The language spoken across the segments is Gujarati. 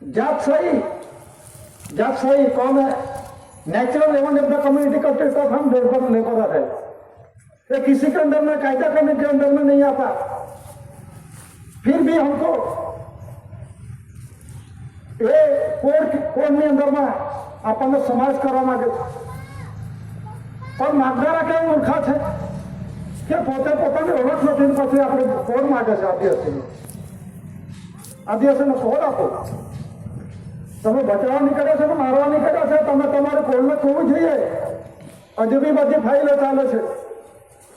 जात सही कौन है? नेचुरल एवं अपना कम्युनिटी का टेस्ट हम लेबर है, ये किसी के अंदर में, कायदा करने के अंदर में नहीं आता। फिर भी हमको ये कोड ની અંદરમાં આપણને સમાજ કરવા માંગે છે, પણ માગનારા કેમ મૂર્ખા છે કે પોતે પોતાની ઓળખ નથી, પછી આપણે કોડ માગે છે આદિવાસીને કોડ આપો। તમે બચાવવા નીકળ્યા છો કે મારવા નીકળ્યા છો? તમે તમારે કોડને કહેવું જોઈએ। હજુ બી બધી ફાઇલો ચાલે છે।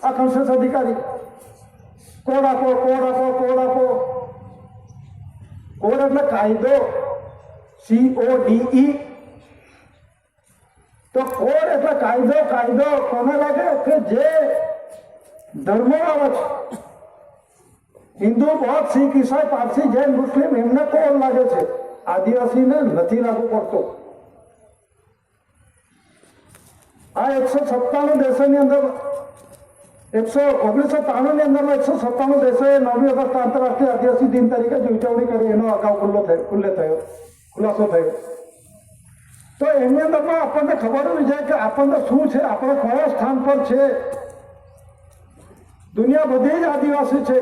આ કન્સલ્ટ અધિકારી કોડ આપો, કોડ આપો, કોડ આપો। કોડ એટલે કાયદો, CODE। તો કોડ એટલે કાયદો। કાયદો કોને લાગે કે જે ધર્મો આવે છે, હિન્દુ, બૌદ્ધ, શીખ, ઈસાઈ, પારસી, જૈન, મુસ્લિમ, એમને કોડ લાગે છે, આદિવાસીને નથી લાગુ પડતો। આ 197 દેશોની અંદર 1993 ની અંદર 197 દેશોએ 9મી ઓગસ્ટ આંતરરાષ્ટ્રીય આદિવાસી દિન તરીકે ઉજવણી કરી, એનો અગાઉ ખુલાસો થયો। તો એની અંદરમાં આપણને ખબર હોવી જોઈએ કે આપણને શું છે, આપણે કયા સ્થાન પર છે। દુનિયા બધી જ આદિવાસી છે,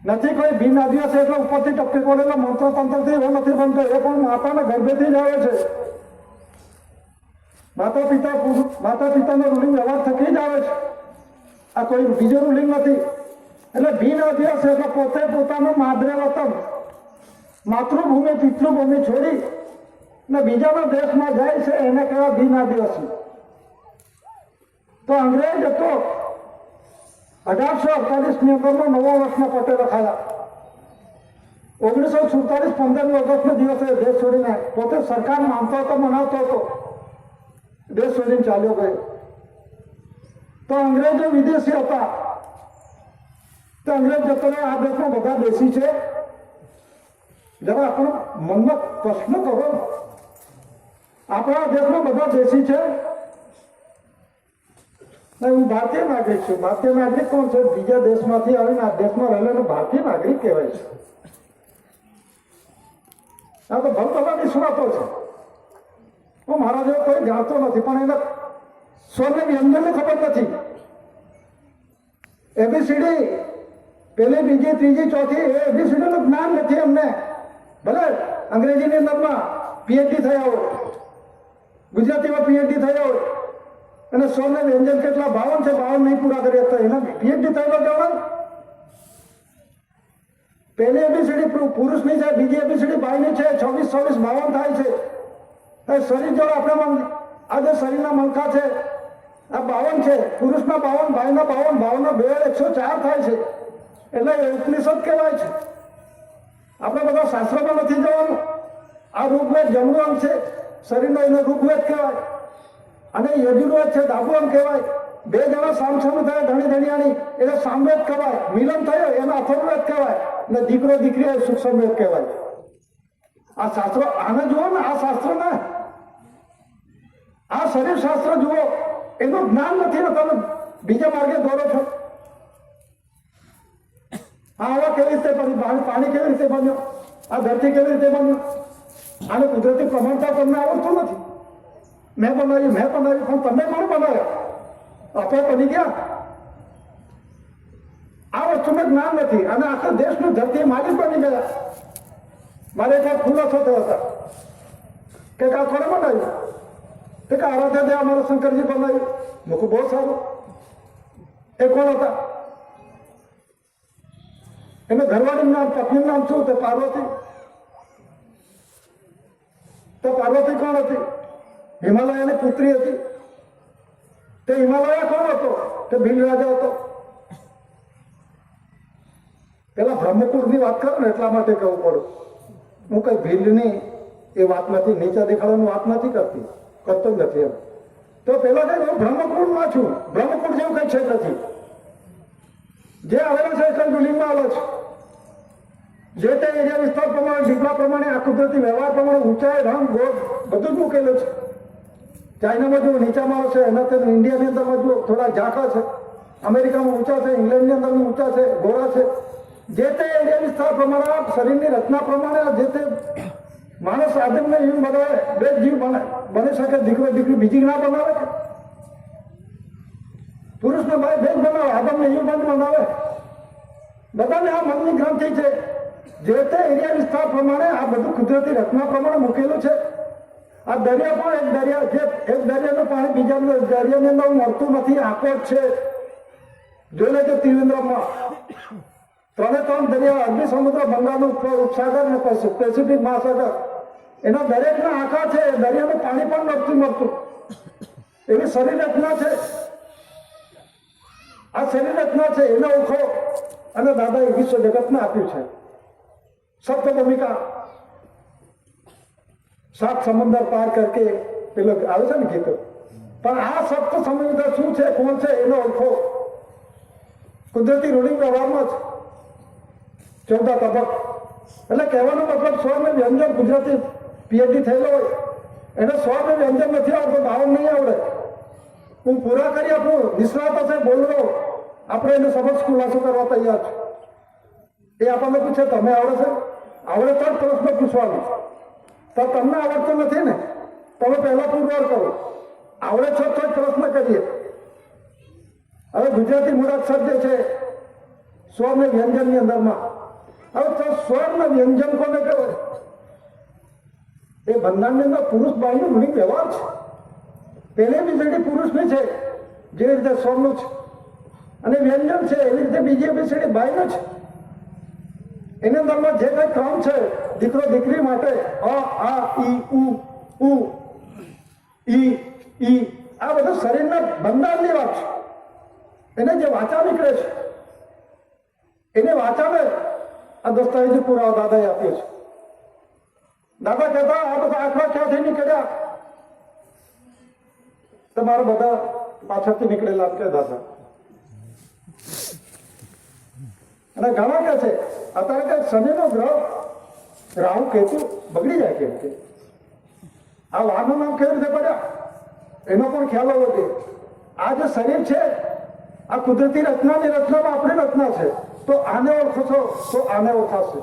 નથી કોઈ બિન આદિવાસી એટલે ઉપરથી ટપકી પડેલો મંત્ર તંત્રથી એવો નથી બનતો, એ પણ માતાના ગર્ભેથી જ આવે છે। માતા પિતાનો રૂલિંગ વ્યવહાર થકી જ આવે છે, આ કોઈ બીજો રૂલિંગ નથી। એટલે બિન આદિવાસી એટલે પોતે પોતાનું માદરે વતન, માતૃભૂમિ, પિતૃભૂમિ છોડી ને બીજાના દેશમાં જાય છે, એને કહેવાય બિન આદિવાસી। તો અંગ્રેજ હતો 1848 ની અંદરમાં 9 વર્ષના પટેલ રખાયા। 1947 15મી ઓગસ્ટના દિવસે દેશ છોડીને, પોતે સરકાર માનતો હતો, મનાવતો હતો, દેશ છોડીને ચાલ્યો ગયો। તો અંગ્રેજો વિદેશી હતા, તો અંગ્રેજ જતો રહ્યો। આ દેશમાં બધા દેશી છે? જરા આપણો મનમાં પ્રશ્ન કરો, આપણા દેશમાં બધા દેશી છે? હું ભારતીય નાગરિક છું। ભારતીય નાગરિક કોણ છે? બીજા દેશમાંથી આવીને આ દેશમાં રહેલાને ભારતીય નાગરિક કહેવાય છે। આ તો ભલભલાની સુરતો છે। હું મારા જેવો કોઈ જાણતો નથી, પણ એને સ્વરને વ્યંજનને ખબર નથી। ABCD પહેલી, બીજી, ત્રીજી, ચોથી ABCD નું જ્ઞાન નથી એમને। ભલે અંગ્રેજીની અંદરમાં PhD થયા હોય, ગુજરાતીમાં PhD થયા હોય, અને સ્વરને વ્યંજન કેટલા 52 છે, 52 નહીં પૂરા કરી શકતા, એના PhD થયેલો કહેવાય। પહેલી ABCD પુરુષની છે, બીજી ABCD બાઈની છે, 26, 26, 52 થાય છે। શરીર જોડે આપણે આજે શરીરના મણકા છે, આ 52 છે, પુરુષના 52, ભાઈના 52, ભાવના 2, 104 થાય છે, એટલે ઉપનિષદ કહેવાય છે। આપણે બધા શાસ્ત્રોમાં નથી જવાનું। આ રૂપવેદ જમણું અંગ છે શરીરનો, એનો રૂપવેદ કહેવાય, અને યજુર્વેદ છે ડાબુ અંગ કહેવાય। બે જણા સામસામે થયા, ધણી ધણિયાની, એને સામવેદ કહેવાય। મિલન થયો એનો અથર્વવેદ કહેવાય, ને દીકરો દીકરી એ સૂક્ષ્મવેદ કહેવાય। આ શાસ્ત્રો આને જુઓ ને, આ શાસ્ત્ર ને, આ શરીર શાસ્ત્ર જુઓ, એનું જ્ઞાન નથી ને તમે બીજા માર્ગે દોડો છો। આ હવા કેવી રીતે બની, પાણી કેવી રીતે બન્યો, આ ધરતી કેવી રીતે બન્યો, આને કુદરતી પ્રમાણતા તમને આવડતું નથી। મેં બનાવ્યું, પણ તમે કોણ બનાવ્યા? આપણે બની ગયા। આ વસ્તુનું જ્ઞાન નથી, અને આખા દેશનું ધરતી માલિક બની ગયા। મારે એક ખુલાસો થયો હતા કે આ કોને બનાવ્યું? કે આરાધ્ય દેવ અમારા શંકરજી બનાવ્યું। મૂકું બહુ સારું। એ કોણ હતા? એને ઘરવાળીનું નામ, પત્નીનું નામ શું? તે પાર્વતી। તો પાર્વતી કોણ હતી? હિમાલયાની પુત્રી હતી। તે હિમાલયા કોણ હતો? તે ભીલ રાજા હતો। પેલા બ્રહ્મકુળની વાત કરો ને, એટલા માટે કહેવું પડે। હું કઈ ભીલની એ વાત નથી, નીચા દેખાડવાની વાત નથી કરતો જ નથી એમ। તો પેલા કઈ હું બ્રહ્મકુળમાં છું, બ્રહ્મકુળ જેવું કઈ છે નથી। જે આવેલો છે કઈ રૂલિંગમાં આવેલો છે, જે તે એરિયા વિસ્તાર પ્રમાણે, દીપડા પ્રમાણે, આ કુદરતી વ્યવહાર પ્રમાણે ઊંચાઈ, રંગ, ગોળ બધું જ મૂકેલું છે। ચાઇનામાં જો નીચા માણસ છે, એના તો ઇન્ડિયાની અંદરમાં જો થોડા ઝાંખા છે, અમેરિકામાં ઊંચા છે, ઇંગ્લેન્ડની અંદર ઊંચા છે, ગોળા છે। જે તે એરિયા વિસ્તાર પ્રમાણે શરીરની રચના પ્રમાણે જે તે માણસ આદમને જીવ બનાવે, બે જીવ બની શકે, દીકરો દીકરી બીજી ના બનાવે છે. પુરુષને ભાઈ બે જ બનાવે, આદમને જીવ બંધ બનાવે. બધાને આ મનની ગ્રંથિ છે. જે તે એરિયા વિસ્તાર પ્રમાણે આ બધું કુદરતી રચના પ્રમાણે મૂકેલું છે. આ દરિયા પણ એક દરિયાનું પાણી બીજા દરિયાની અંદર મળતું નથી, આંખો જ છે. જોઈ લેજો ત્રિવેન્દ્રમાં 3 દરિયા, અરબી સમુદ્ર, બંગાળનો ઉપસાગર અને પેસિફિક મહાસાગર, એના દરેકના આંખા છે. દરિયાનું પાણી પણ નથી મળતું. એવી શરીર રચના છે. આ શરીર રચના છે, એનો ઓળખો અને દાદાએ વિશ્વ જગતને આપ્યું છે. સપ્ત ભૂમિકા, 7 સમંદર પાર કરકે પેલો આવે છે ને ગીતો. પણ આ સપ્ત સમંદર શું છે, કોણ છે, એનો ઓળખો. કુદરતી રૂલિંગ વ્યવહારમાં જ 14 તબક. એટલે કહેવાનો મતલબ સ્વરને વ્યંજન, ગુજરાતી પીએચડી થયેલો હોય એને સ્વરને વ્યંજન નથી આવડતું, ભાવ નહીં આવડે. હું પૂરા કરી આપું, નિષ્ણાત હશે બોલવો, આપણે એને સમજ ખુલાસો કરવા તૈયાર છે. એ આપણને પૂછે તમે આવડે છે? આવડે તો જ પ્રશ્ન પૂછવાનો. તો તમને આવડતું નથી ને, તમે પહેલા પુરવાર કરો. આવડે છે તો જ પ્રશ્ન કરીએ. હવે ગુજરાતી મૂળાક્ષર જે છે સ્વર ને વ્યંજન ની અંદરમાં, હવે તો સ્વર ને વ્યંજન કોને કહેવાય? એ બંધારણની અંદર પુરુષ બાઈનું રૂઢિ વ્યવહાર છે. પહેલી બીજડી પુરુષની છે જેવી રીતે સ્વરનું છે, અને વ્યંજન છે એવી રીતે બીજી બીજડી બાઈનું છે. એની અંદરમાં જે કઈ ક્રમ છે દીકરો દીકરી માટે અ આ ઈ ઉ ઈ ઈ, આ બધું શરીરના બંધારણની વાત છે. એને જે વાચા નીકળે છે એને વાચાને આ દસ્તાવેજી પુરાવો દાદાએ આપ્યો છે. દાદા કહેતા આ બધા આંકડા ક્યાંથી નીકળ્યા? તમારા બધા પાછળથી નીકળેલા કે દાદા. અને ઘણા કહે છે અત્યારે કે શનિનો ગ્રહ રાહુ કેતુ બગડી જાય કેમ કે આ વારનું નામ કેવી રીતે પડ્યા એનો પણ ખ્યાલ હોવો જોઈએ. આ જે શરીર છે આ કુદરતી રચનાની રચનામાં આપણી રચના છે. તો આને ઓળખો છો તો આને ઓળખાશે.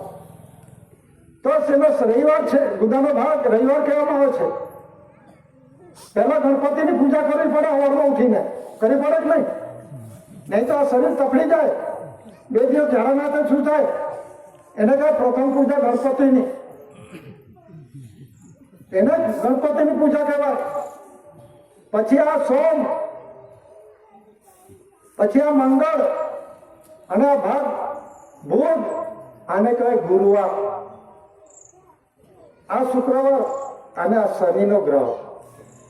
તો એનો રવિવાર છે, ગુદાનો ભાગ રવિવાર કહેવામાં આવે છે. પહેલા ગણપતિની પૂજા કરવી પડે, સવારમાં ઉઠીને કરવી પડે કે નહીં? નહીં તો આ શરીર તકડી જાય. 2 દિવસ ઝાડા નાતે શું થાય? એને કહે પ્રથમ પૂજા ગણપતિની, એને ગણપતિની પૂજા કહેવાય. પછી આ સોમ, પછી આ મંગળ, અને આ ભાગ બુધ, આને કહેવાય ગુરુવાર. આ શુક્રવાર અને આ શનિનો ગ્રહ.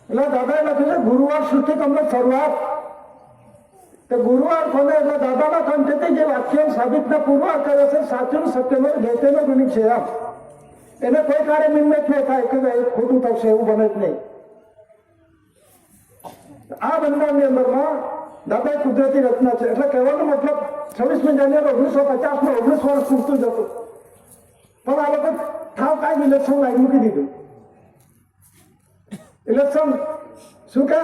એટલે દાદાએ લખ્યું છે ગુરુવાર સૃષ્ટિ કમની શરૂઆત. તો ગુરુવાર કોને? એટલે દાદાના કંઠેથી જે વાક્ય સાબિતને પુરવાર કરે છે, સાચું સત્યનો જૈતેનો ગુણી છે. આમ એને કોઈ કાર્ય નિમિત્ત નહીં થાય કે ખોટું થશે, એવું બને જ નહીં. આ બંધારણની અંદરમાં દાદા કુદરતી રચના છે. એટલે કહેવાનો મતલબ 26મી જાન્યુઆરી 1950 19 વર્ષ પૂરતું જ હતું. પણ આ લોકો થાવ કાંઈ ઇલેક્શન લાઈન મૂકી દીધું. ઇલેક્શન શું કહે?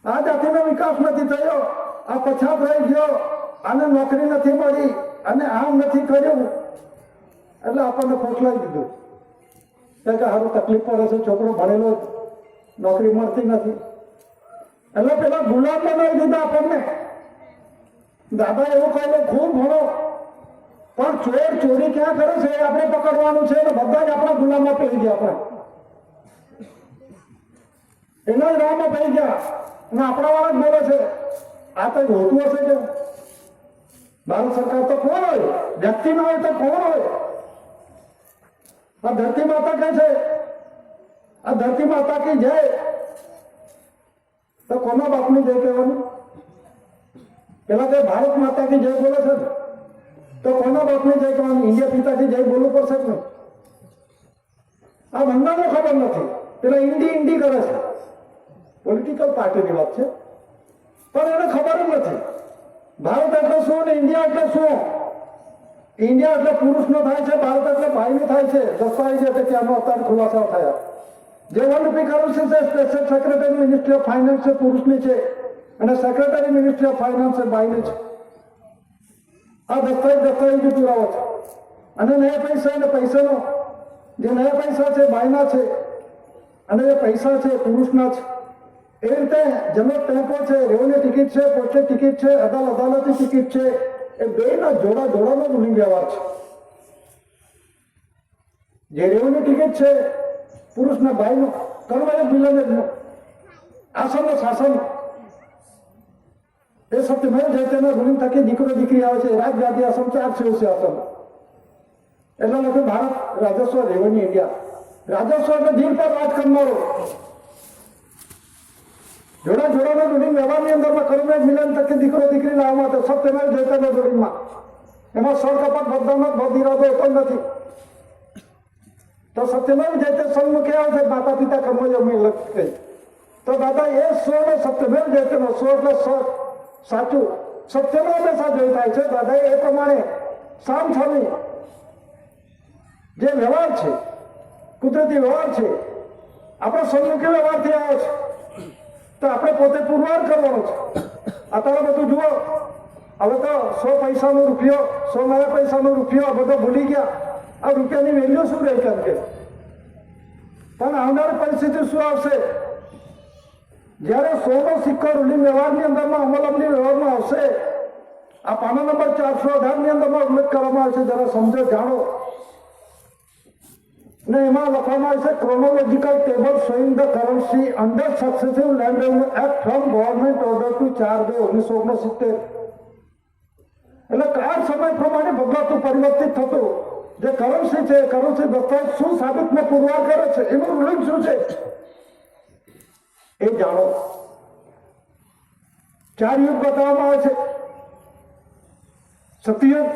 આ જાતિનો વિકાસ નથી થયો, આ પછાત રહી ગયો, આને નોકરી નથી મળી, અને આમ નથી કર્યું, એટલે આપણને ફોસલાવી દીધું કે સારું તકલીફ પડે છે, છોકરો ભણેલો નોકરી મળતી નથી. એટલે પેલા ગુલામ બનાવી દીધા આપણને. દાદા એવું કહેલું ખૂબ ભણો, પણ ચોર ચોરી ક્યાં કરે છે એ આપણે પકડવાનું છે. બધા જ આપણા ગુલામમાં પડી ગયા. આપણે એના જ રાહમાં પડી ગયા અને આપણા વાળા જ બોલે છે. આ કઈ હોતું હશે કે? ભારત સરકાર તો કોણ હોય? વ્યક્તિ ના હોય તો કોણ હોય? આ ધરતી માતા કહે છે, આ ધરતી માતા કી જય. તો કોના બાપની જય કહેવાનું? પેલા તે ભારત માતા કી જય બોલે છે, તો કોના બાપની જય કહેવાનું? ઇન્ડિયા પિતાથી જય બોલવું પડશે જ ને. આ બંધાને ખબર નથી, પેલા ઈંડી કરે છે. પોલિટિકલ પાર્ટીની વાત છે, પણ એને ખબર જ નથી ભારત એટલે શું ને ઇન્ડિયા એટલે શું. ઇન્ડિયા એટલે પુરુષનો થાય છે, ભારત એટલે ભાઈનો થાય છે. દસ્તાવેજ એટલે ત્યાંનો અત્યારે ખુલાસા થયા. જે વર્લ્ડ ફિગરેશન છે, special secretary ministry of finance છે, પુરુષની છે, અને સેક્રેટરી મિનિસ્ટ્રી ઓફ ફાઇનાન્સ છે, બાઈની છે. આ દસ્તાવેજ પુરાવો છે. અને નયા પૈસા એને પૈસાનો જે નયા પૈસા છે બાયના છે અને જે પૈસા છે પુરુષના છે. એ રીતે જનરલ ટેમ્પો છે, રેવન્યુ ટિકિટ છે, પોસ્ટેજ ટિકિટ છે, અદાલતી ટિકિટ છે, એ બેના જોડાનો રૂલિંગ વ્યવહાર છે. જે રેવન્યુ ટિકિટ છે પુરુષના ભાઈનો કરવાય મિલનનો આસનનો શાસન એ સત્યમેવ જયતેના રૂલિંગ થકી દીકરો દીકરી આવે છે. રાજગાદી આસન 4 છે આસન એટલે લખ્યું ભારત રાજસ્વ રેવન્યુ ઇન્ડિયા. રાજસ્વ એટલે દિલ પર રાજ કરનારો જોડાનો રૂલિંગ વ્યવહારની અંદરમાં કરવાય મિલન થકી દીકરો દીકરી લાવવા માટે સત્યમેવ જયતેના રૂલિંગમાં એમાં સળકપટ બધાનો બદ ઇરાદો હોતો નથી. તો સત્યમેવ જયતે સન્મુખે આવે છે માતા પિતા કર્મયોગી લખી. તો દાદા એ સ્વનો સત્યમેવ જયતેનો સ્વ એટલે સાચું સત્યનો હંમેશા જોઈ થાય છે. દાદા એ પ્રમાણે સામસામી જે વ્યવહાર છે કુદરતી વ્યવહાર છે આપણો સન્મુખી વ્યવહારથી આવે છે. તો આપણે પોતે પુરવાર કરવાનો છે. અત્યારે બધું જુઓ હવે તો 100 પૈસાનો રૂપિયો 100 નયા પૈસાનો રૂપિયો આ બધો ભૂલી ગયા. આ રૂપિયાની વેલ્યુ શું રહી કેમ કે પણ આવનારી પરિસ્થિતિ શું આવશે જ્યારે 100નો સિક્કો રૂલિંગ વ્યવહારની અંદરમાં અમલી વ્યવહારમાં આવશે. આ પાના નંબર 418 ની અંદરમાં ઉલ્લેખ કરવામાં આવે છે. જરા સમજો જાણો ને એમાં લખવામાં આવે છે chronological table showing the currency under successive land revenue act from government order to 4/2/1969. એટલે કાળ સમય પ્રમાણે બદલાતું પરિવર્તિત થતું જે કરન્સી છે કરન્સી દસ્તાવેજ શું સાબિતમાં પુરવાર કરે છે એનું રૂલિંગ શું છે એ જાણો. 4 યુગ બતાવવામાં આવે છે. સતયુગ,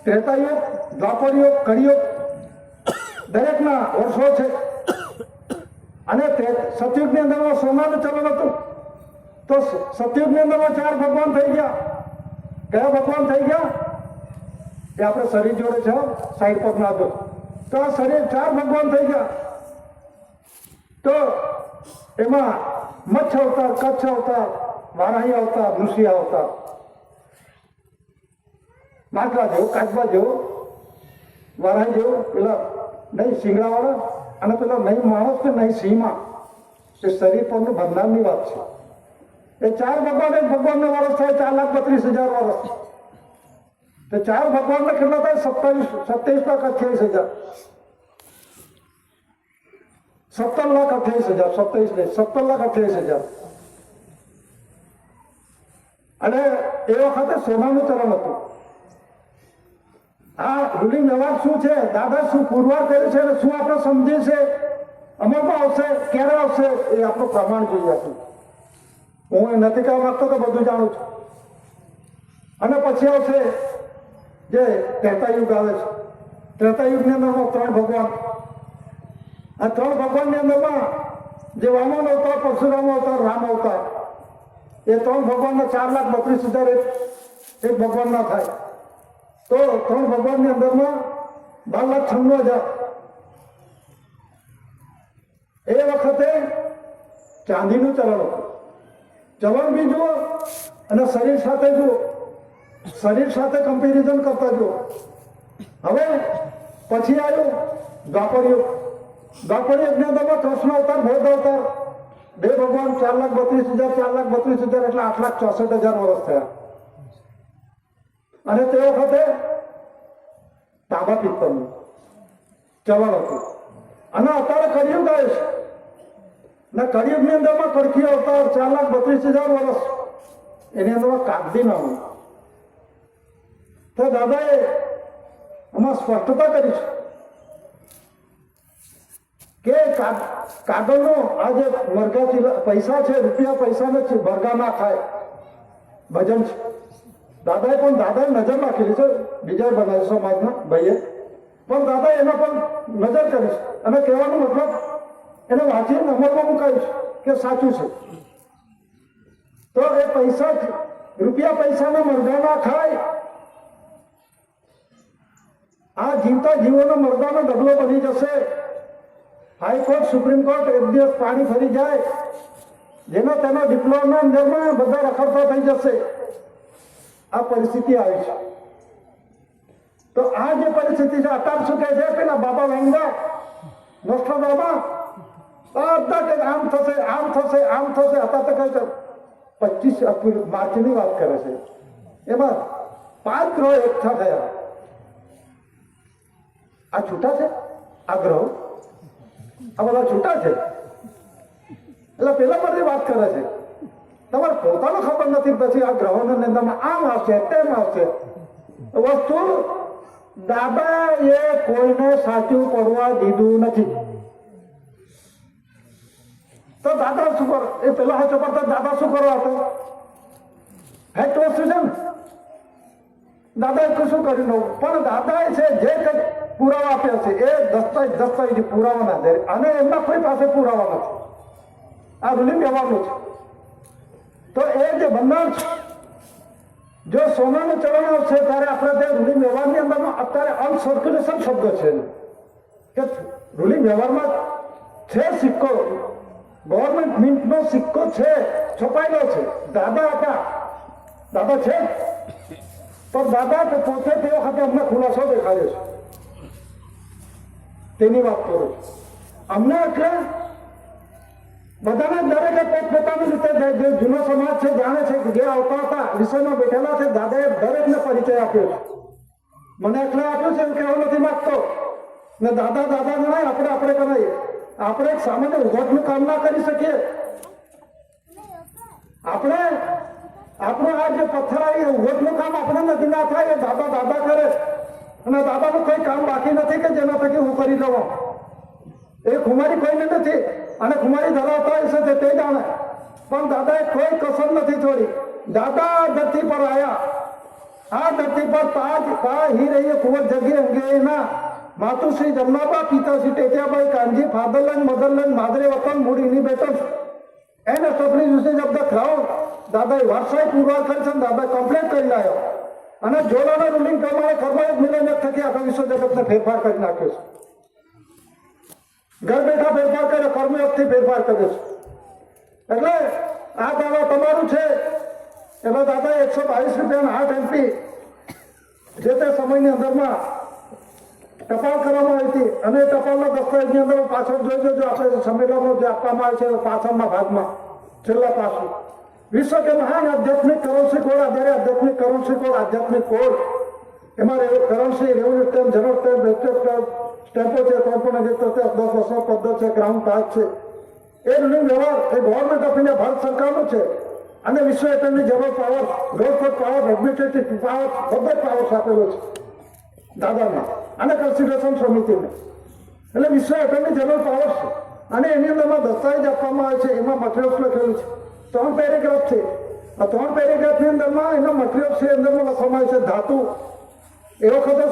ત્રેતાયુગ, દ્વાપરયુગ, કળિયુગ દરેકના વર્ષો છે. અને સતયુગની અંદરમાં સોનાનું ચલણ હતું. તો સતયુગની અંદરમાં 4 ભગવાન થઈ ગયા. કયા ભગવાન થઈ ગયા એ આપણે શરીર જોડે છે સાઈડ પર ના દો. તો આ શરીર 4 ભગવાન થઈ ગયા. તો એમાં મચ્છ અવતાર, કચ્છ અવતાર, વારાહી અવતાર, નૃસિંહ અવતાર, માટલા જેવો, કાચબા જેવો, વારાહી જેવો, પેલા નહીં શિંગડાવાળા અને પેલા નહીં માણસ કે નહીં સીમા એ શરીર પરનું બંધારણની વાત છે. એ 4 ભગવાન એક ભગવાનનો વર્ષ થાય 4,32,000 વર્ષ. તો 4 ભગવાનને કેટલા થાય 27,28,000 17,28,000 અને એ વખતે સોનાનું ચલણ હતું. આ રૂલિંગ વ્યવહાર શું છે દાદા શું પુરવાર કરે છે અને શું આપણે સમજીએ છે અમલમાં આવશે ક્યારે આવશે એ આપણું પ્રમાણ જોઈએ હતું. હું એ નથી કહેવા માંગતો તો બધું જાણું છું. અને પછી આવશે જે ત્રેતાયુગ આવે છે. ત્રેતાયુગની અંદરમાં 3 ભગવાન. આ 3 ભગવાનની અંદરમાં જે વામન અવતાર, પરશુરામ અવતાર, રામ અવતાર એ 3 ભગવાનના 4,32,000 એક ભગવાન ના થાય. તો 3 ભગવાનની અંદરમાં 12,96,000. એ વખતે ચાંદીનું ચલણ હતું. ચલણ બી જુઓ અને શરીર સાથે જુઓ. શરીર સાથે કમ્પેરિઝન કરતા જુઓ. હવે પછી આવ્યું દ્વાપરયુગ. દ્વાપરયુગની અંદરમાં કૃષ્ણ અવતાર, બૌદ્ધ અવતાર 2 ભગવાન 4,32,000 એટલે 8,64,000 વર્ષ થયા. અને તે વખતે તાંબા પિત્તળનું ચલણ હતું. અને અત્યારે કળિયુગ આવે છે ને કળિયુગની અંદરમાં કડકી અવતાર 4,32,000 વર્ષ એની અંદરમાં કાગદી નામું. તો દાદાએ આમાં સ્પષ્ટતા કરી છે કે કાગળનો આ જે મરઘા પૈસા છે રૂપિયા પૈસાને ભરગા ના થાય ભજન છે. દાદાએ પણ નજર નાખેલી છે. બીજા બનાવી સમાજના ભાઈએ પણ દાદા એના પર નજર કરી છે અને કહેવાનો મતલબ એને વાંચીને અમલમાં મુકાયું છે કે સાચું છે. તો એ પૈસા રૂપિયા પૈસાના મરઘા ના ખાય. આ જીવતા જીવોનો મરઘાનો ઢગલો બની જશે. હાઈકોર્ટ, સુપ્રીમ કોર્ટ એક દિવસ પાણી ફરી જાય જેનો તેનો ડિપ્લોમના અંદરમાં બધા રખડતા થઈ જશે. આ પરિસ્થિતિ આવી છે. તો આ જે પરિસ્થિતિ છે અત્યારે શું કહે છે પેલા બાબા વેંગા નોસ્ટ્રાડામસ બધા કે આમ થશે આમ થશે આમ થશે. અત્યારે તો કહે છે 25 માર્ચની વાત કરે છે. એમાં 5 ગ્રહો એકઠા થયા. આ છૂટા છે? આ ગ્રહો આ બધા છૂટા છે? એટલે પેલા પરથી વાત કરે છે. તમારે પોતાનો ખબર નથી પછી આ ગ્રહોના નિંદામાં આમ આવશે તેમ આવશે. વસ્તુ દાદા એ કોઈને સાચું પડવા દીધું નથી. તો દાદા શું કરો? એ પેલા હાચો પડતા દાદા શું કરવા હતો? ફેક્ટ વસ્તુ છે ને, દાદા એ શું કર્યું? પણ દાદા એ છે જે કંઈક પુરાવા આપ્યા છે એ દસ્તાવેજ પુરાવાના આધારે, અને એમના કોઈ પાસે પુરાવા નથી. આ રૂલિંગ વ્યવહારનું છે. તો એ જે બંધારણ છે, જો સોનાનું ચલણ આવશે ત્યારે આપણે તે રૂલિંગ વ્યવહારની અંદરમાં અત્યારે અનસર્ક્યુલેશન શબ્દ છે કે રૂલિંગ વ્યવહારમાં છે સિક્કો, ગવર્મેન્ટ મિન્ટનો સિક્કો છે, છપાયેલો છે. દાદા હતા, દાદા છે, પણ દાદા પોતે તે વખતે અમને ખુલાસો દેખાડ્યો છે. તેની વાત કરું છું. અમને એટલે બધાને દરેકે પોતપોતાની રીતે જે જૂનો સમાજ છે જાણે છે કે જે આવતા હતા વિષયમાં બેઠેલા છે, દાદાએ દરેકને પરિચય આપ્યો છે. મને એટલે આપ્યું છે એમ કહેવા નથી માંગતો ને દાદા દાદા ગણાય, આપણે કરાઈએ. આપણે એક સામાન્ય ઉઘટનું કામ ના કરી શકીએ. આપણે આપણું આ જે પથ્થર આવી ઉઘટનું કામ આપણે નથી ના થાય, એ દાદા દાદા કરે. અને દાદાનું કોઈ કામ બાકી નથી કે જેના પૈકી હું કરી દઉં. એ ખુમારી કોઈને નથી, અને ખુમારી ધરાવતા હશે તે જાણે, પણ દાદાએ કોઈ કસર નથી છોડી. દાદા ધરતી પર આવ્યા. આ ધરતી પર તાજ કા હી રહી કુંવર જગ્યા અંગે ના માતુશ્રી જમનાબા, પિતાશ્રી ટેટિયાભાઈ કાનજી, ફાધરલેન્ડ મધરલેન્ડ માદરે વતન મૂળ ઇનિબેટર્સ and establishment of the crown. દાદાએ વારસાઈ પુરવાર કરી છે, દાદાએ કમ્પ્લેટ કરી લાવ્યો. અને જોડાના રૂલિંગ પ્રમાણે કર્મયોગ મિલન થકી આખા વિશ્વ જગતને ફેરફાર કરી નાખ્યો છે. ઘર બેઠા ફેરફાર કર્યો, કર્મયોગથી ફેરફાર કર્યો છે. એટલે આ દાવા તમારું છે. એમાં દાદાએ 122 રૂપિયાના 8 MP જે તે સમયની અંદરમાં ટપાલ કરવામાં આવી હતી. અને એ ટપાલના દસ્તાવેજની અંદર પાછળ જોઈ લેજો, આપણે સંમેલનમાં જે આપવામાં આવે છે પાછળના ભાગમાં છેલ્લા પાછું વિશ્વ કે મહાન આધ્યાત્મિક કરન્સી કોડ આધારે આધ્યાત્મિક કરન્સી કોડ આધ્યાત્મિક કોડ એમાં currency revenue stamp, general stamp, સ્ટેમ્પો છે, 3.1 પદ્ધત છે, ગ્રાઉન્ડ ટાસ્ક છે. એ રૂલિંગ વ્યવહાર એ ગવર્મેન્ટ ઓફ ઇન્ડિયા ભારત સરકારનું છે. અને વિશ્વ attorney general power, government power, administrative power, બધા પાવર્સ આપેલો છે દાદાને અને કન્સિડરેશન સમિતિને. એટલે વિશ્વ એટર્ની જનરલ પાવર છે. અને એની અંદરમાં દસ્તાવેજ આપવામાં આવે છે. એમાં મટીરિયલ્સ લખેલું છે. 3 પેરેગ્રાફ છે. આ 3 પેરેગ્રાફની અંદરમાં એના મટીરિયલ્સ છે, અંદરમાં લખવામાં આવે છે ધાતુ. એ વખતે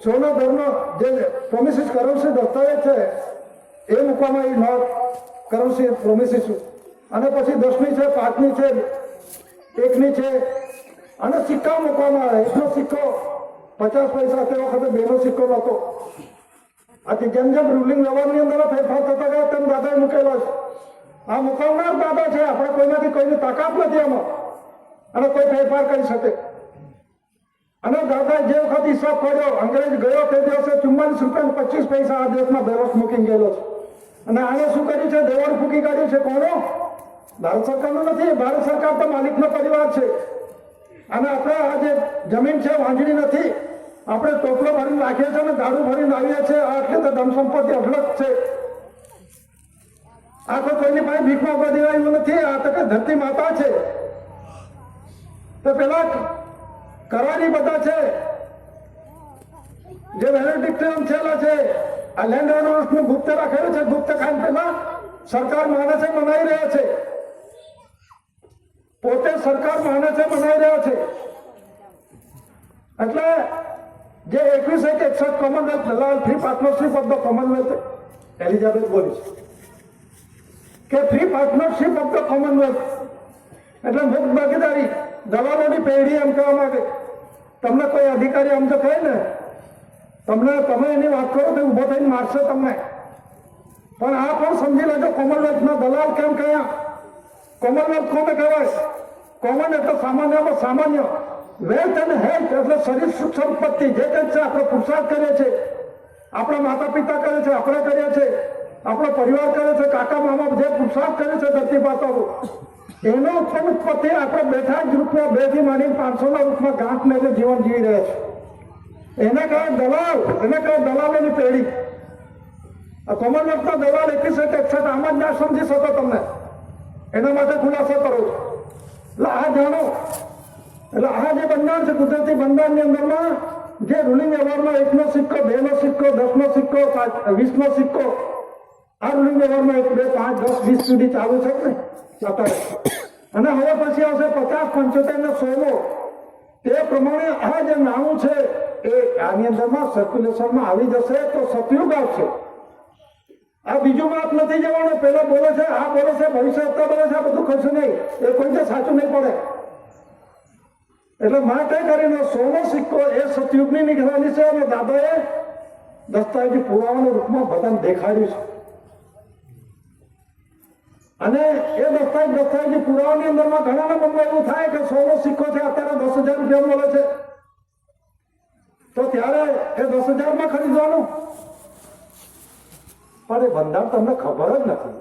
સોનો ધર્મ જે પ્રોમિસિસ કરન્સી દસ્તાવેજ છે એ મૂકવામાં આવી, નોટ કરન્સી પ્રોમિસિસ. અને પછી 10ની છે, 5ની છે, 1ની છે, અને સિક્કા મૂકવામાં આવે. 1નો સિક્કો 50 પૈસા, તે વખતે 2નો સિક્કો નહોતો. આથી જેમ જેમ રૂલિંગ વ્યવહારની અંદર ફેરફાર થતા ગયા તેમ દાદાએ મૂકેલો છે. આ મુકાવનાર દાદા છે. આપણે કોઈનાથી કોઈની તાકાત નથી આમાં, અને કોઈ ફેરફાર કરી શકે. અને દાદા જે વખત હિસાબ કર્યો, અંગ્રેજ ગયો તે દિવસે 44 રૂપિયા 25 પૈસા આ દેશમાં બેરોસ મૂકી ગયેલો છે. અને આને શું કર્યું છે? દેવાળ ફૂકી કાઢ્યું છે. કોનો? ભારત સરકારનું નથી. ભારત સરકાર તો માલિકનો પરિવાર છે. અને આપણે આ જે જમીન છે વાંજણી નથી. આપણે ટોપલો ભરીને રાખીએ છીએ અને દારૂ ભરીને આવીએ છીએ. આટલી તો ધન સંપત્તિ અઢળક છે. આ તો કોઈની પાસે ભીખ માંગવા દેવાયું નથી. આ તો કે ધરતી માતા છે. તો પેલા કરવાની બધા છે જે વેલેડિક્ટેશન થયેલા છે. આ લેન્ડ ઓનર્સનું ગુપ્ત રાખેલું છે. ગુપ્ત કામ પેલા સરકાર માને છે, મનાઈ રહ્યા છે. પોતે સરકાર માને છે, મનાઈ રહ્યા છે. એટલે જે 2161 Commonwealth Dalal free partnership of the Commonwealth Elizabeth બોલી છે કે free partnership of the Commonwealth એટલે મુક્ત ભાગીદારી, દલાલોની પેઢી એમ કહેવા માંગે. તમને કોઈ અધિકારી આમ તો કહે ને, તમે એની વાત કરો તો ઉભો થઈને મારશે તમને. પણ આ પણ સમજી લેજો, કોમનવેલ્થના દલાલ કેમ કહ્યા? કોમનવેલ્થ કોને કહેવાય? કોમન એટલે સામાન્યમાં સામાન્ય, વેલ્થ અને હેલ્થ એટલે શરીર સુખ સંપત્તિ જે કંઈ છે આપણે પુરુષાર્થ કરીએ છીએ, આપણા માતા પિતા કરે છે, આપણે કરીએ છીએ, આપણો પરિવાર કરે છે, કાકા મામા જે પુરુષાર્થ કરે છે ધરતી માતાઓ, એનો ઉત્પત્તિ આપણે બેઠા જ રૂપમાં 2 થી માંડીને 500 રૂપમાં ગાંઠ લઈને જીવન જીવી રહ્યા છે. એના કારણે દલાલોની પેઢી, કોમનવેલ્થના દલાલ 61 આમ જ ના સમજી શકો તમને, એના માટે ખુલાસો કરો છો. એટલે આ જાણો, એટલે આ જે બંધારણ છે ગુજરાતી બંધારણની અંદરમાં જે રૂલિંગ વ્યવહારમાં 1નો સિક્કો, 2નો સિક્કો, 10નો સિક્કો, 20નો સિક્કો, આ રૂલિંગ વ્યવહારમાં 1, 2, 5, 10, 20 સુધી ચાલુ છે ને અત્યારે. અને હવે પછી આવશે 50, 75 ને 100. તે પ્રમાણે આ જે નાણું છે એ આની અંદરમાં સર્ક્યુલેશનમાં આવી જશે તો સતયુગ આવશે. આ બીજું વાત નથી જવાનું. પેલા બોલે છે, આ બોલે છે, ભવિષ્ય બોલે છે, આ બધું કશું નહીં, એ કોઈ સાચું નહીં પડે. એટલે માટે કરીને 100નો સિક્કો એ સતયુગની નીકળવાની છે અને દાદાએ દસ્તાવેજી પુરાવાના રૂપમાં બધાને દેખાડ્યું છે. અને એ દસ્તાવેજી પુરાવાની અંદરમાં ઘણાના મનમાં એવું થાય કે 100નો સિક્કો છે, અત્યારે 10,000 રૂપિયા મળે છે, તો ત્યારે એ 10,000માં ખરીદવાનું. પણ એ બંધારણ તમને ખબર જ નથી.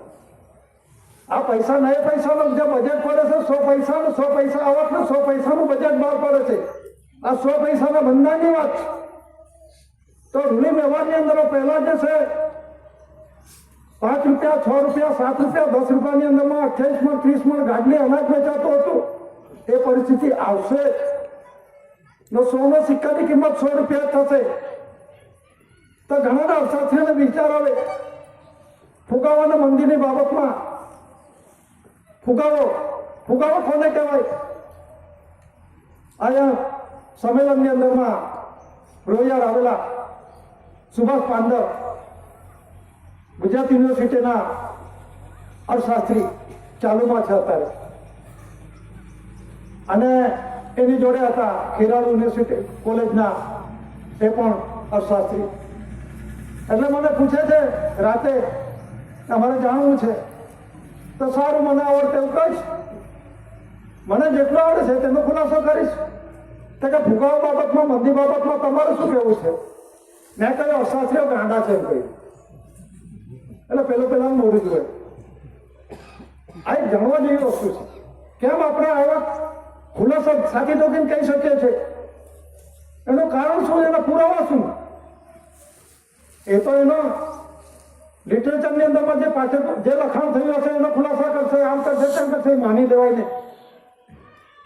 આ પૈસા નહીં, પૈસાનું જે બજેટ પડે છે 100 પૈસાનું, 100 પૈસા આવકનું 100 પૈસાનું બજેટ બહાર પડે છે. આ 100 પૈસાના બંધારણની વાત છે. તો રૂલિંગ વ્યવહારની અંદર પહેલા જે છે 5 રૂપિયા, 6 રૂપિયા, 7 રૂપિયા, 10 રૂપિયાની અંદરમાં 28 મણ 30 મણ ગાડલી અનાજ વેચાતો હતો. એ પરિસ્થિતિ આવશે. 100નો સિક્કાની કિંમત 100 રૂપિયા થશે. તો ઘણા અર્થશાસ્ત્રીઓને વિચાર આવે ફુગાવાના મંદિરની બાબતમાં. ફુગાવો કોને કહેવાય? અહીંયા સંમેલનની અંદરમાં રોહિયાર આવેલા સુભાષ પાંડવ, ગુજરાત યુનિવર્સિટીના અર્થશાસ્ત્રી ચાલુમાં છે અત્યારે, અને એની જોડે હતા ખેરાલુ યુનિવર્સિટી કોલેજના એ પણ અર્થશાસ્ત્રી. એટલે મને પૂછે છે રાતે, અમારે જાણવું છે. તો સારું, મને આવડે એવું કહીશ, મને જેટલું આવડે છે તેનો ખુલાસો કરીશ. તો કે ફુગાવો બાબતમાં, મંદી બાબતમાં તમારે શું કહેવું છે? મેં કહ્યું અર્થશાસ્ત્રીઓ ગાંડા છે એમ કહ્યું. એટલે પેલા મોડું જ હોય. આ એક જાણવા જેવી વસ્તુ છે. કેમ આપણે આવા ખુલાસો સાચી ટોકીને કહી શકીએ છીએ? એનું કારણ શું, એના પુરાવા શું? એ તો એનો લિટરેચરની અંદરમાં જે પાછળ જે લખાણ થયું હશે એનો ખુલાસા કરશે, આમ કરશે, તેમ કરશે, માની લેવાય નહીં.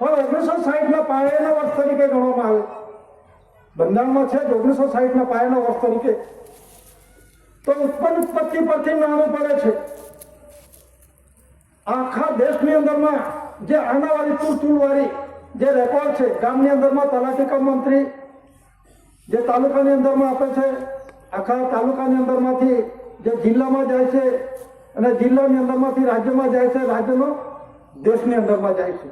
પણ 1960ના પાયાના વર્ષ તરીકે ગણવામાં આવે. બંધારણમાં છે 1960ના પાયાના વર્ષ તરીકે. તો ઉત્પત્તિ પરથી નાણું પડે છે. આખા દેશની અંદરમાં જે આનાવાળી તુલવાળી જે રેકોર્ડ છે, ગામની અંદરમાં તલાટી કમ મંત્રી જે તાલુકાની અંદરમાં આપે છે, આખા તાલુકાની અંદરમાંથી જે જિલ્લામાં જાય છે, અને જિલ્લાની અંદરમાંથી રાજ્યમાં જાય છે, રાજ્યનો દેશની અંદરમાં જાય છે.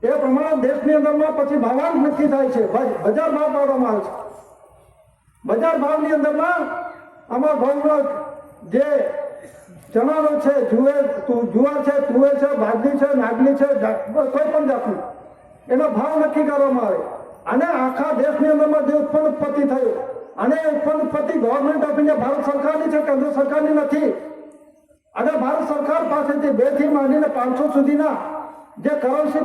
એ પ્રમાણે દેશની અંદરમાં પછી ભાવાંક નક્કી થાય છે, બજાર ભાવ પાડવામાં આવે છે. બજાર ભાવની અંદરમાં આમાં ભાવમાં જે ચણાનો છે, જુવાર છે, તુવેર છે, બાજરી છે, નાગલી છે, કોઈ પણ જાતનું એનો ભાવ નક્કી કરવામાં આવે. અને આખા દેશની અંદરમાં જે ઉત્પત્તિ થયું, અને ઉત્પત્તિ ગવર્મેન્ટ ઓફ ઇન્ડિયા ભારત સરકારની છે, કેન્દ્ર સરકારની નથી. અને ભારત સરકાર પાસેથી 2 થી માંડીને 500 સુધીના જે કરન્સી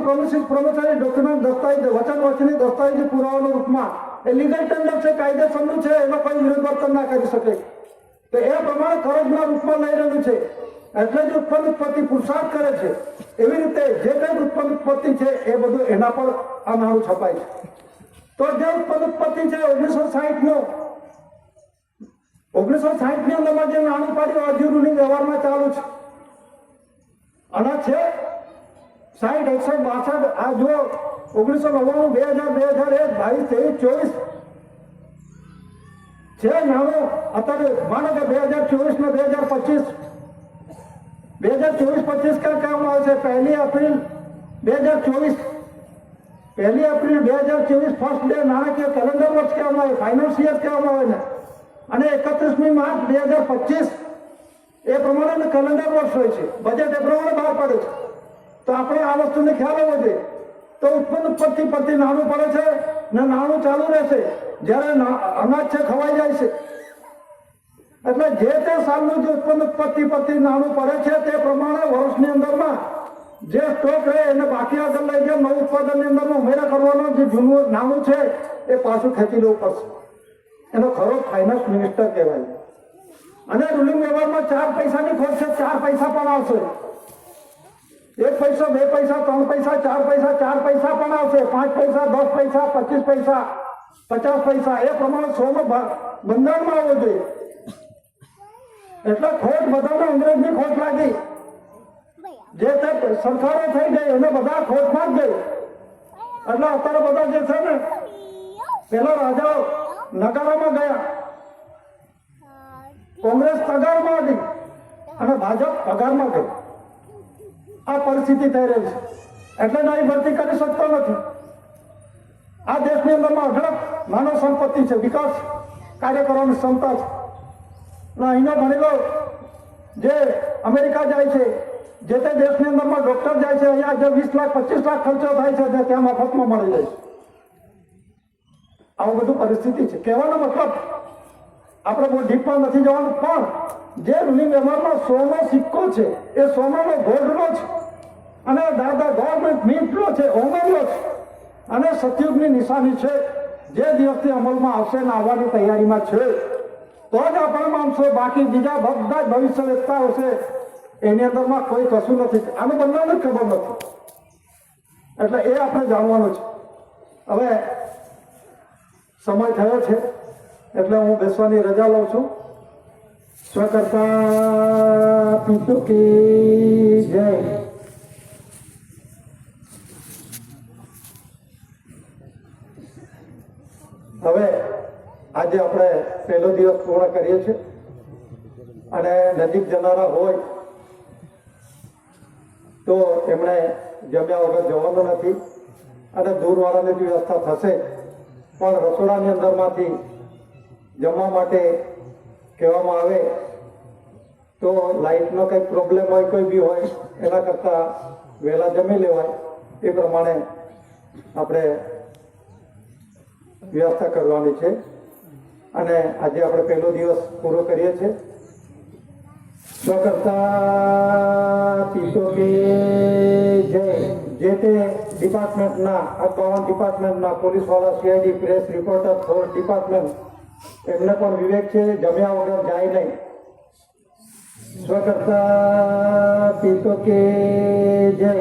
પ્રોમિસરી ડોક્યુમેન્ટ, દસ્તાવેજ, વચન વચની દસ્તાવેજી પુરાવાના રૂપમાં એ લીગલ ટેન્ડર છે, કાયદેસરનું છે, એનો કોઈ વિરોધ વર્તન ના કરી શકે. તો એ પ્રમાણે કરજના રૂપમાં લઈ રહ્યું છે. એટલે જ ઉત્પત્તિ પુરુષાર્થ કરે છે. એવી રીતે જે કંઈ ઉત્પત્તિ છે એ બધું એના પર આ નાણું છપાય છે. તો જે ઉત્પત્તિ છે 1960ની અંદરમાં જે નાણું પાડ્યું હજુ રૂલિંગ વ્યવહારમાં ચાલુ છે. અને છે 60, 61, 62, આ જો 1999, 2000, 2001, 22, 23 છે નાણું. અત્યારે માનો કે 2024 ને 2025 ક્યાં કહેવામાં આવે છે? 1 એપ્રિલ 2024, 1 એપ્રિલ 2024 ફર્સ્ટ ડે નાણાકીય કેલેન્ડર વર્ષ કહેવામાં આવે, ફાઇનાન્સિયર કહેવામાં આવે ને. અને 31મી માર્ચ 2025 એ પ્રમાણે કેલેન્ડર વર્ષ હોય છે. બજેટ એ પ્રમાણે બહાર પડે છે. તો આપણે આ વસ્તુને ખ્યાલ હોવો જોઈએ. તો ઉત્પન્ન પરથી નાણું પડે છે ને નાણું ચાલુ રહેશે. જ્યારે અનાજ છે ખવાઈ જાય છે એટલે જે તે સાલનું જે ઉત્પન્ન પરથી નાણું પડે છે તે પ્રમાણે વર્ષની અંદરમાં જે સ્ટોક રહે એને બાકી આગળ લઈ ગયા નવું ઉત્પાદનની અંદરમાં ઉમેરા કરવાનો જે જૂનું નાણું છે એ પાછું ખેંચી લેવું પડશે. એનો ખરો ફાઇનાન્સ મિનિસ્ટર કહેવાય. અને રૂલિંગ વ્યવહારમાં 4 પૈસાની ખોટ છે, 4 પૈસા પણ આવશે. 1 પૈસો, 2 પૈસા, 3 પૈસા, 4 પૈસા, 4 પૈસા પણ આવશે. 5 પૈસા, 10 પૈસા, 25 પૈસા, 50 પૈસા એ પ્રમાણે 100નો બંધારણમાં આવવો જોઈએ. એટલે ખોટ બધાને અંગ્રેજની ખોટ લાગી. જે તે સરકારો થઈ ગઈ એને બધા ખોટમાં જ ગઈ. એટલે અત્યારે બધા જે છે ને પેલા રાજાઓ નકારામાં ગયા, કોંગ્રેસ તગારમાં હતી અને ભાજપ પગારમાં ગઈ. આ પરિસ્થિતિ થઈ રહી છે. એટલે નવી ભરતી કરી શકતો નથી. આ દેશની અંદરમાં અઢળક માનવ સંપત્તિ છે, વિકાસ કાર્ય કરવાની ક્ષમતા છે. અહીંનો ભણેલો જે અમેરિકા જાય છે, જે તે દેશની અંદરમાં ડોક્ટર જાય છે, અહીંયા જે 20 લાખ 25 લાખ ખર્ચો થાય છે તે ત્યાં મફતમાં મળી જાય છે. આવું બધું પરિસ્થિતિ છે. કહેવાનો મતલબ આપણે બહુ ડીપમાં નથી જવાનું, પણ જે રૂલિંગ વ્યવહારમાં 100નો સિક્કો છે એ સોનાનો ગોલ્ડનો છે અને દાદા ગવર્મેન્ટ મિન્ટનો છે, ઓંગણનો છે અને સતયુગની નિશાની છે. જે દિવસથી અમલમાં આવશે ને આવવાની તૈયારીમાં છે તો જ આપણે માનશો. બાકી બીજા બધા જ ભવિષ્ય વેચતા હશે એની અંદરમાં કોઈ કશું નથી. આનું બંધારણ જ ખબર નથી. એટલે એ આપણે જાણવાનું છે. હવે સમય થયો છે એટલે હું બેસવાની રજા લઉં છું. સ્વકર્તા પિતૃ કી જય. હવે આજે આપણે પહેલો દિવસ પૂર્ણ કરીએ છીએ અને નજીક જનારા હોય તો એમણે જમ્યા વગર જવાનું નથી અને દૂરવાળાની વ્યવસ્થા થશે. પણ રસોડાની અંદરમાંથી જમવા માટે કહેવામાં આવે તો લાઇટનો કંઈક પ્રોબ્લેમ હોય, કોઈ બી હોય, એના કરતાં વહેલા જમી લેવાય. એ પ્રમાણે આપણે વ્યવસ્થા કરવાની છે અને આજે આપણે પહેલો દિવસ પૂરો કરીએ છીએ. સ્વકર્તા પિતૃ કી જય. જે તે ડિપાર્ટમેન્ટના 52 ડિપાર્ટમેન્ટના પોલીસવાળા, CID, press reporter, force department એમને પણ વિવેક છે, જમ્યા વગર જાય નહીં. સ્વકર્તા પિતૃ કી જય.